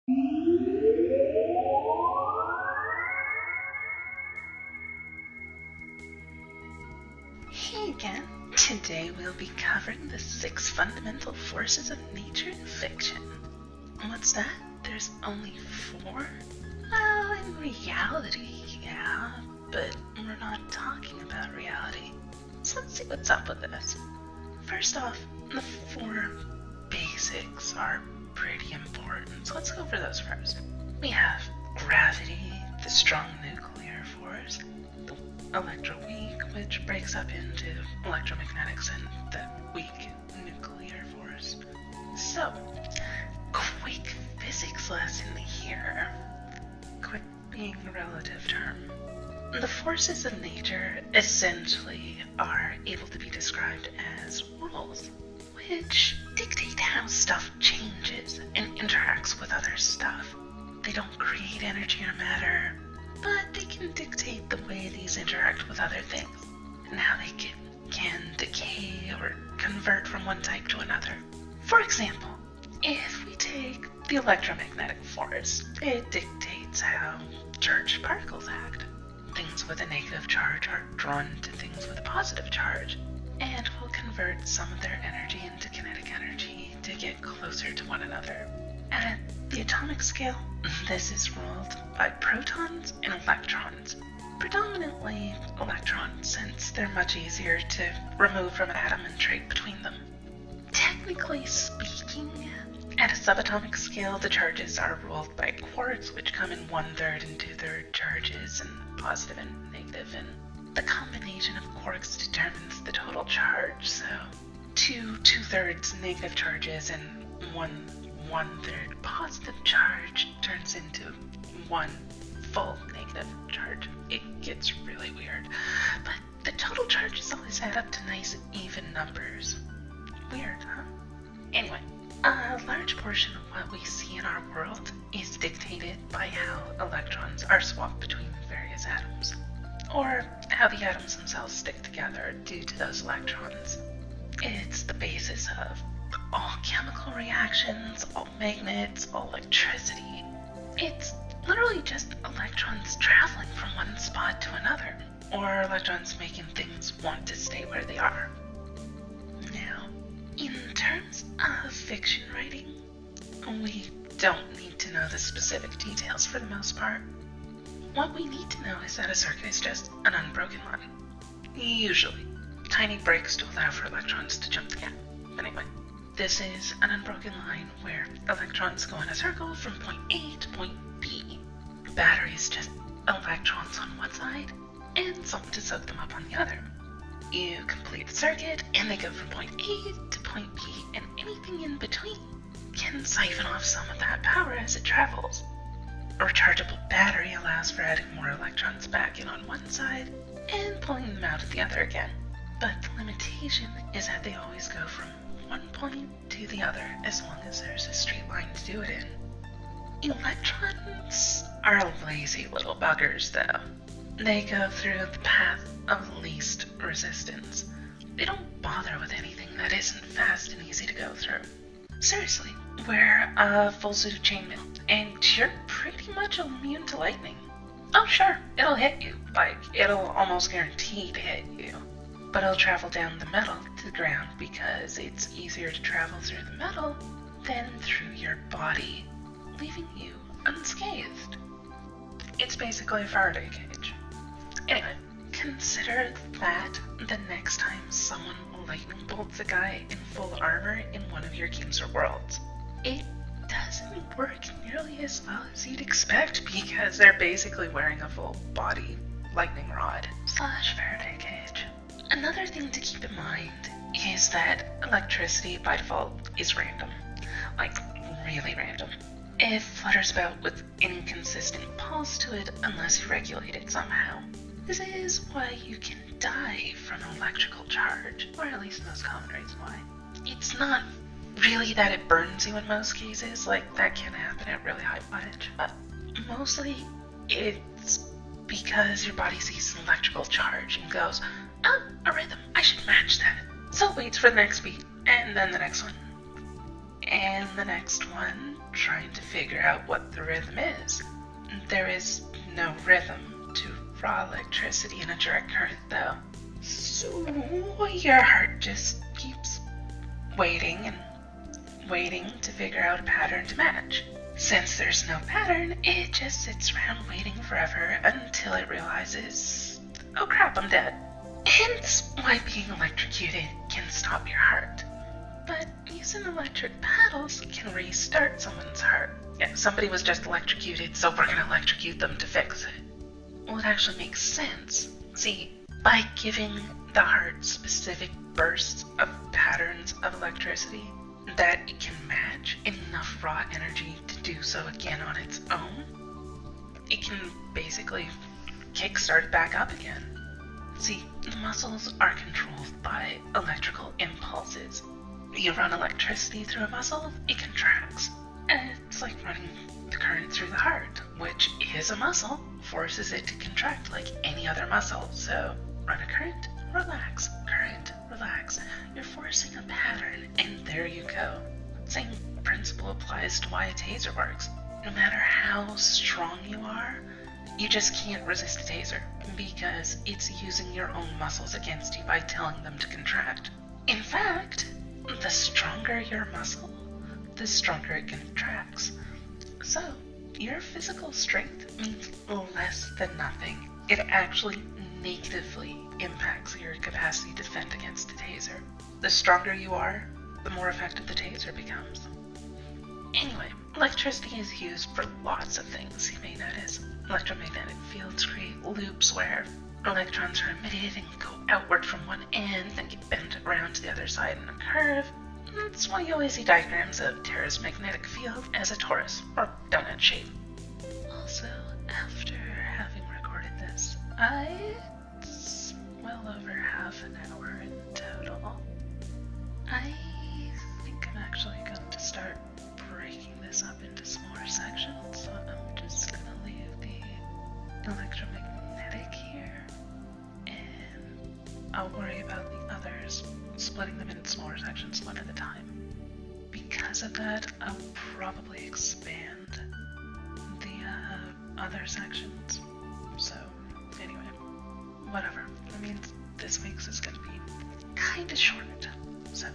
Hey again. Today we'll be covering the 6 fundamental forces of nature in fiction. What's that? There's only 4? Well, in reality, yeah, but we're not talking about reality. So let's see what's up with this. First off, the 4 basics are pretty important, so let's go over those first. We have gravity, the strong nuclear force, the electroweak, which breaks up into electromagnetics, and the weak nuclear force. So, quick physics lesson here. Quick being a relative term. The forces of nature essentially are able to be described as rules, which dictate how stuff changes and interacts with other stuff. They don't create energy or matter, but they can dictate the way these interact with other things, and how they can decay or convert from one type to another. For example, if we take the electromagnetic force, it dictates how charged particles act. Things with a negative charge are drawn to things with a positive charge, and will convert some of their energy into kinetic energy to get closer to one another. At the atomic scale, this is ruled by protons and electrons, predominantly electrons, since they're much easier to remove from an atom and trade between them. Technically speaking, at a subatomic scale, the charges are ruled by quarks, which come in 1/3 and 2/3 charges, and positive and negative, and the combination of quarks determines the total charge, so 2/3 negative charges and 1/3 positive charge turns into 1 full negative charge. It gets really weird, but the total charges always add up to nice even numbers. Weird, huh? Anyway, a large portion of what we see in our world is dictated by how electrons are swapped between various atoms, or how the atoms themselves stick together due to those electrons. It's the basis of all chemical reactions, all magnets, all electricity. It's literally just electrons traveling from one spot to another, or electrons making things want to stay where they are. Now, in terms of fiction writing, we don't need to know the specific details for the most part. What we need to know is that a circuit is just an unbroken line. Usually, tiny breaks to allow for electrons to jump the gap. Anyway, this is an unbroken line where electrons go in a circle from point A to point B. Battery is just electrons on one side and something to soak them up on the other. You complete the circuit and they go from point A to point B, and anything in between can siphon off some of that power as it travels. A rechargeable battery allows for adding more electrons back in on one side and pulling them out at the other again. But the limitation is that they always go from one point to the other as long as there's a straight line to do it in. Electrons are lazy little buggers though. They go through the path of least resistance. They don't bother with anything that isn't fast and easy to go through. Seriously, wear a full suit of chainmail and you're pretty much immune to lightning. Oh sure, it'll hit you, like it'll almost guarantee to hit you. But it'll travel down the metal to the ground because it's easier to travel through the metal than through your body, leaving you unscathed. It's basically a Faraday cage. Anyway, consider that the next time someone lightning bolts a guy in full armor in one of your games or worlds. It doesn't work nearly as well as you'd expect because they're basically wearing a full body lightning rod / Faraday cage. Another thing to keep in mind is that electricity by default is random. Like, really random. It flutters about with inconsistent pulse to it unless you regulate it somehow. This is why you can die from an electrical charge, or at least the most common reason why. It's not really that it burns you in most cases, like that can happen at really high wattage, but mostly it's because your body sees an electrical charge and goes, oh, a rhythm, I should match that. So it waits for the next beat, and then the next one, and the next one, trying to figure out what the rhythm is. There is no rhythm to raw electricity in a direct current, though. So your heart just keeps waiting and waiting to figure out a pattern to match. Since there's no pattern, it just sits around waiting forever until it realizes, oh crap, I'm dead. Hence why being electrocuted can stop your heart. But using electric paddles can restart someone's heart. Yeah, somebody was just electrocuted, so we're gonna electrocute them to fix it. Well, it actually makes sense. See, by giving the heart specific bursts of patterns of electricity that it can match enough raw energy to do so again on its own, it can basically kickstart it back up again. See, the muscles are controlled by electrical impulses. You run electricity through a muscle, it contracts. And it's like running the current through the heart, which is a muscle, forces it to contract like any other muscle. So run a current, relax, current, relax. You're forcing a pattern, and there you go. Same principle applies to why a taser works. No matter how strong you are, you just can't resist a taser because it's using your own muscles against you by telling them to contract. In fact, the stronger your muscle, the stronger it contracts. So, your physical strength means less than nothing. It actually negatively impacts your capacity to defend against a taser. The stronger you are, the more effective the taser becomes. Anyway, electricity is used for lots of things, you may notice. Electromagnetic fields create loops where electrons are emitted and go outward from one end, then get bent around to the other side in a curve. That's why you always see diagrams of Terra's magnetic field as a torus, or donut shape. Also, after having recorded this, it's well over half an hour in total. I think I'm actually going to start breaking this up into smaller sections, so I'm just going to leave the electromagnetic here, and I'll worry about the others, splitting them into smaller sections one at a time. Because of that, I'll probably expand the other sections. So, anyway, whatever. I mean, this week's is going to be kind of short, so